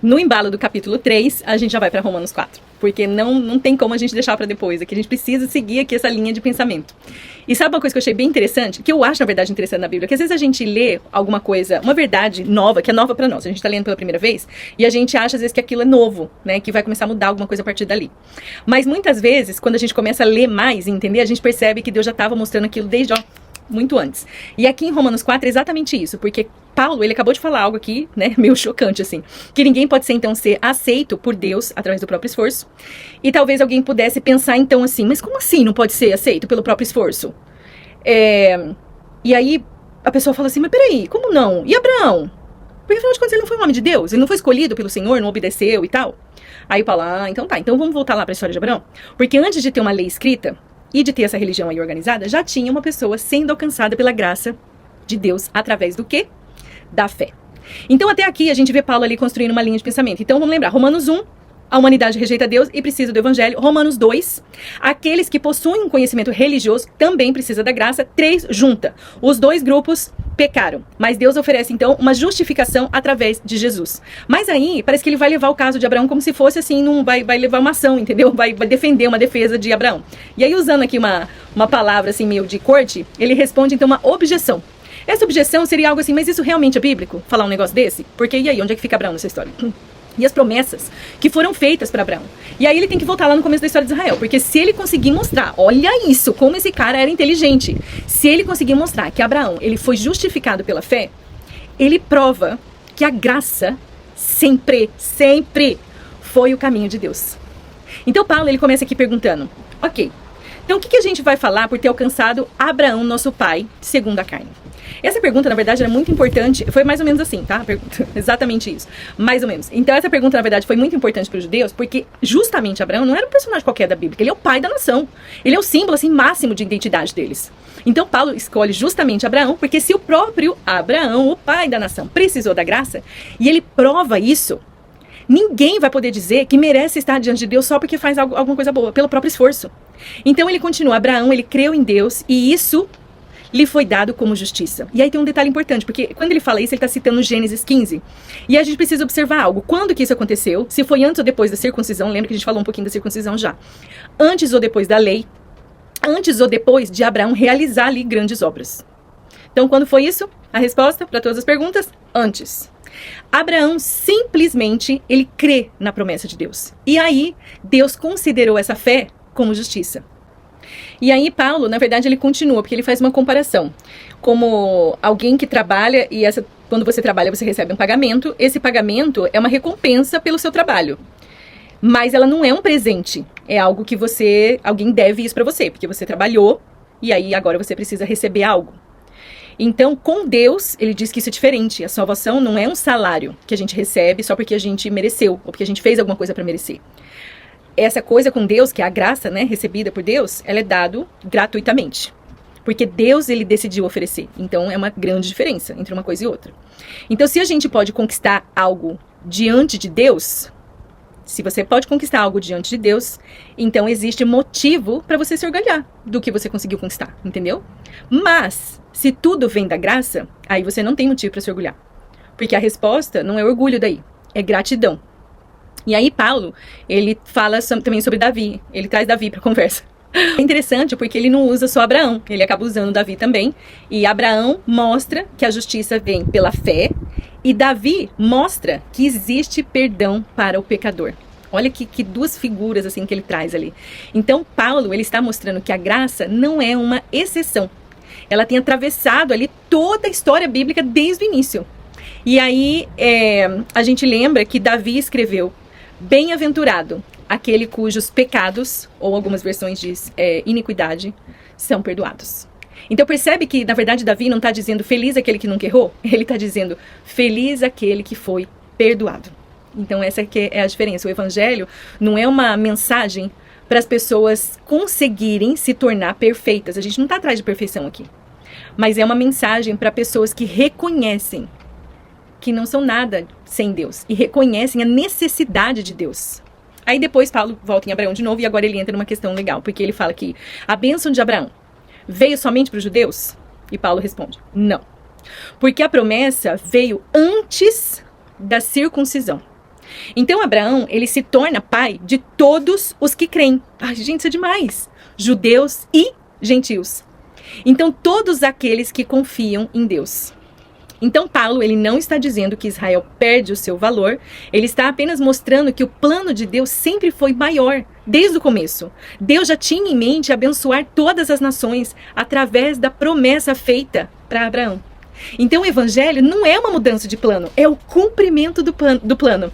No embalo do capítulo 3, a gente já vai para Romanos 4. Porque não tem como a gente deixar para depois. Aqui a gente precisa seguir aqui essa linha de pensamento. E sabe uma coisa que eu achei bem interessante? Que eu acho, na verdade, interessante na Bíblia. Que às vezes a gente lê alguma coisa, uma verdade nova, que é nova para nós. A gente tá lendo pela primeira vez. E a gente acha, às vezes, que aquilo é novo, né? Que vai começar a mudar alguma coisa a partir dali. Mas muitas vezes, quando a gente começa a ler mais e entender, a gente percebe que Deus já estava mostrando aquilo desde, muito antes. E aqui em Romanos 4 é exatamente isso, porque Paulo, ele acabou de falar algo aqui, né, meio chocante assim, que ninguém pode ser então ser aceito por Deus através do próprio esforço. E talvez alguém pudesse pensar então assim, mas como assim não pode ser aceito pelo próprio esforço? E aí a pessoa fala assim, mas peraí, como não? E Abraão? Porque afinal de contas ele não foi um homem de Deus, ele não foi escolhido pelo Senhor, não obedeceu e tal. Aí Paulo, então tá, então vamos voltar lá para a história de Abraão, porque antes de ter uma lei escrita e de ter essa religião aí organizada, já tinha uma pessoa sendo alcançada pela graça de Deus através do quê? Da fé. Então até aqui a gente vê Paulo ali construindo uma linha de pensamento. Então vamos lembrar, Romanos 1, a humanidade rejeita Deus e precisa do evangelho. Romanos 2, aqueles que possuem um conhecimento religioso também precisam da graça. 3, junta. Os dois grupos pecaram, mas Deus oferece então uma justificação através de Jesus. Mas aí parece que ele vai levar o caso de Abraão como se fosse assim, não vai levar uma ação, entendeu? Vai defender uma defesa de Abraão. E aí usando aqui uma palavra assim meio de corte, ele responde então uma objeção. Essa objeção seria algo assim, mas isso realmente é bíblico? Falar um negócio desse? Porque e aí, onde é que fica Abraão nessa história? E as promessas que foram feitas para Abraão. E aí ele tem que voltar lá no começo da história de Israel, porque se ele conseguir mostrar, olha isso, como esse cara era inteligente. Se ele conseguir mostrar que Abraão, ele foi justificado pela fé, ele prova que a graça sempre foi o caminho de Deus. Então Paulo, ele começa aqui perguntando, ok, então o que a gente vai falar por ter alcançado Abraão, nosso pai, segundo a carne? Essa pergunta, na verdade, era muito importante. Foi mais ou menos assim, tá? Exatamente isso. Mais ou menos. Então, essa pergunta, na verdade, foi muito importante para os judeus, porque justamente Abraão não era um personagem qualquer da Bíblia. Ele é o pai da nação. Ele é o símbolo, assim, máximo de identidade deles. Então, Paulo escolhe justamente Abraão, porque se o próprio Abraão, o pai da nação, precisou da graça, e ele prova isso, ninguém vai poder dizer que merece estar diante de Deus só porque faz alguma coisa boa, pelo próprio esforço. Então, ele continua. Abraão, ele creu em Deus, e isso lhe foi dado como justiça. E aí tem um detalhe importante, porque quando ele fala isso, ele está citando Gênesis 15. E a gente precisa observar algo. Quando que isso aconteceu? Se foi antes ou depois da circuncisão? Lembra que a gente falou um pouquinho da circuncisão já. Antes ou depois da lei? Antes ou depois de Abraão realizar ali grandes obras? Então, quando foi isso? A resposta para todas as perguntas? Antes. Abraão simplesmente, ele crê na promessa de Deus. E aí, Deus considerou essa fé como justiça. E aí Paulo, na verdade, ele continua, porque ele faz uma comparação. Como alguém que trabalha, e quando você trabalha, você recebe um pagamento. Esse pagamento é uma recompensa pelo seu trabalho. Mas ela não é um presente. É algo que alguém deve isso para você, porque você trabalhou, e aí agora você precisa receber algo. Então, com Deus, ele diz que isso é diferente. A salvação não é um salário que a gente recebe só porque a gente mereceu, ou porque a gente fez alguma coisa para merecer. Essa coisa com Deus, que é a graça, né, recebida por Deus, ela é dado gratuitamente. Porque Deus, ele decidiu oferecer. Então, é uma grande diferença entre uma coisa e outra. Então, se a gente pode conquistar algo diante de Deus, se você pode conquistar algo diante de Deus, então existe motivo para você se orgulhar do que você conseguiu conquistar, entendeu? Mas, se tudo vem da graça, aí você não tem motivo para se orgulhar. Porque a resposta não é orgulho daí, é gratidão. E aí Paulo, ele fala também sobre Davi, ele traz Davi para a conversa. É interessante porque ele não usa só Abraão, ele acaba usando Davi também. E Abraão mostra que a justiça vem pela fé, e Davi mostra que existe perdão para o pecador. Olha que duas figuras assim que ele traz ali. Então Paulo, ele está mostrando que a graça não é uma exceção. Ela tem atravessado ali toda a história bíblica desde o início. E aí a gente lembra que Davi escreveu: bem-aventurado aquele cujos pecados, ou algumas versões diz iniquidade, são perdoados. Então percebe que, na verdade, Davi não está dizendo feliz aquele que nunca errou, ele está dizendo feliz aquele que foi perdoado. Então essa que é a diferença. O evangelho não é uma mensagem para as pessoas conseguirem se tornar perfeitas. A gente não está atrás de perfeição aqui. Mas é uma mensagem para pessoas que reconhecem que não são nada sem Deus e reconhecem a necessidade de Deus. Aí depois Paulo volta em Abraão de novo e agora ele entra numa questão legal, porque ele fala que a bênção de Abraão veio somente para os judeus? E Paulo responde: não. Porque a promessa veio antes da circuncisão. Então Abraão, ele se torna pai de todos os que creem. Ai, gente, isso é demais. Judeus e gentios. Então todos aqueles que confiam em Deus. Então Paulo, ele não está dizendo que Israel perde o seu valor, ele está apenas mostrando que o plano de Deus sempre foi maior, desde o começo. Deus já tinha em mente abençoar todas as nações através da promessa feita para Abraão. Então o evangelho não é uma mudança de plano, é o cumprimento do plano.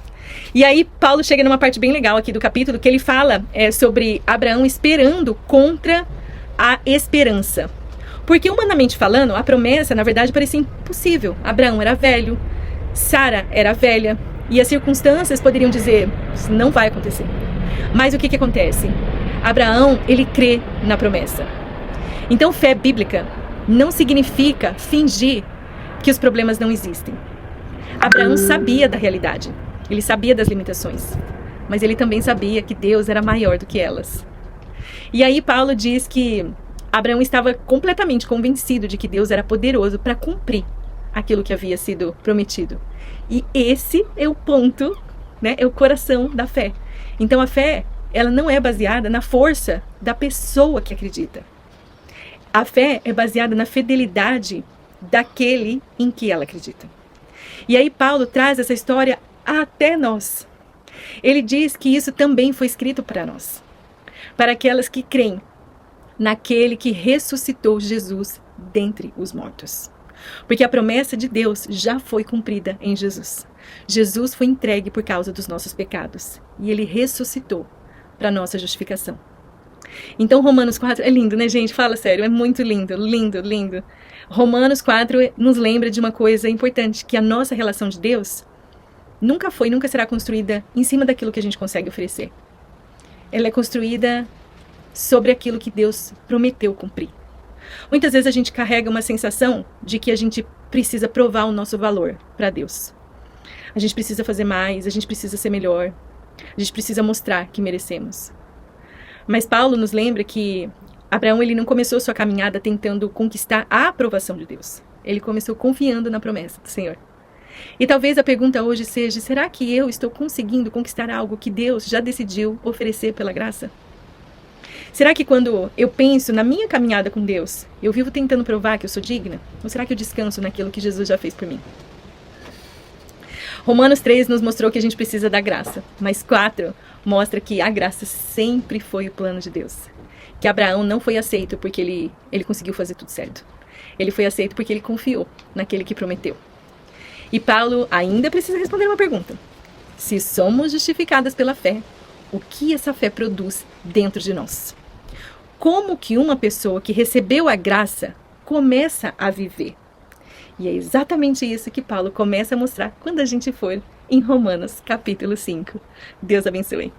E aí Paulo chega numa parte bem legal aqui do capítulo, que ele fala sobre Abraão esperando contra a esperança. Porque, humanamente falando, a promessa, na verdade, parecia impossível. Abraão era velho, Sara era velha, e as circunstâncias poderiam dizer, isso não vai acontecer. Mas o que acontece? Abraão, ele crê na promessa. Então, fé bíblica não significa fingir que os problemas não existem. Abraão sabia da realidade, ele sabia das limitações, mas ele também sabia que Deus era maior do que elas. E aí Paulo diz que Abraão estava completamente convencido de que Deus era poderoso para cumprir aquilo que havia sido prometido. E esse é o ponto, né? É o coração da fé. Então a fé, ela não é baseada na força da pessoa que acredita. A fé é baseada na fidelidade daquele em que ela acredita. E aí Paulo traz essa história até nós. Ele diz que isso também foi escrito para nós, para aquelas que creem naquele que ressuscitou Jesus dentre os mortos. Porque a promessa de Deus já foi cumprida em Jesus. Jesus foi entregue por causa dos nossos pecados. E ele ressuscitou para nossa justificação. Então Romanos 4 é lindo, né, gente? Fala sério, é muito lindo, lindo, lindo. Romanos 4 nos lembra de uma coisa importante, que a nossa relação de Deus nunca foi, nunca será construída em cima daquilo que a gente consegue oferecer. Ela é construída sobre aquilo que Deus prometeu cumprir. Muitas vezes a gente carrega uma sensação de que a gente precisa provar o nosso valor para Deus. A gente precisa fazer mais, a gente precisa ser melhor, a gente precisa mostrar que merecemos. Mas Paulo nos lembra que Abraão, ele não começou sua caminhada tentando conquistar a aprovação de Deus. Ele começou confiando na promessa do Senhor. E talvez a pergunta hoje seja, será que eu estou conseguindo conquistar algo que Deus já decidiu oferecer pela graça? Será que quando eu penso na minha caminhada com Deus, eu vivo tentando provar que eu sou digna? Ou será que eu descanso naquilo que Jesus já fez por mim? Romanos 3 nos mostrou que a gente precisa da graça, mas 4 mostra que a graça sempre foi o plano de Deus. Que Abraão não foi aceito porque ele conseguiu fazer tudo certo. Ele foi aceito porque ele confiou naquele que prometeu. E Paulo ainda precisa responder uma pergunta. Se somos justificadas pela fé, o que essa fé produz dentro de nós? Como que uma pessoa que recebeu a graça começa a viver? E é exatamente isso que Paulo começa a mostrar quando a gente for em Romanos capítulo 5. Deus abençoe.